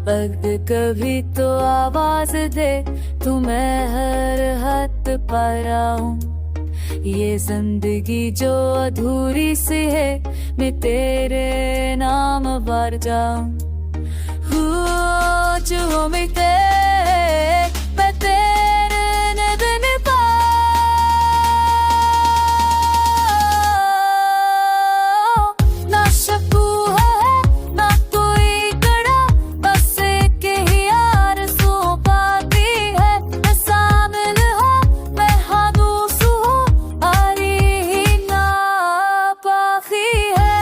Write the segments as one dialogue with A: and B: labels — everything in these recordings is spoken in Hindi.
A: पग कभी तो आवाज दे, तू मैं हर हाथ पा रहा हूँ। ये जिंदगी जो अधूरी सी है, मैं तेरे नाम भर जाऊं। जो मिटे मैं तेरे नदन पा, ना शकू है ना कोई कड़ा, बस एक ही आरज़ू पाती है। मैं शामिल हूँ मैं खामोश हूँ, आरी ही ना पाखी है।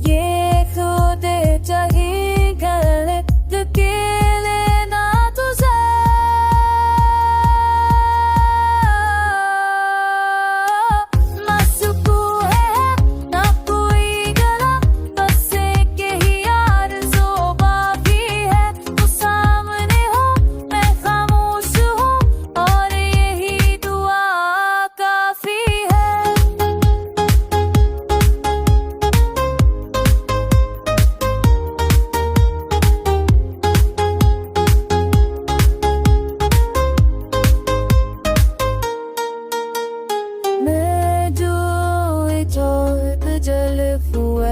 A: ये खुद चाहिए गले के ना तुझे, ना सुकून है ना कोई गला, बस एक ही आरज़ू बाकी है। तू सामने हो मैं खामोश हूँ, और यही दुआ काफी है। जल फुए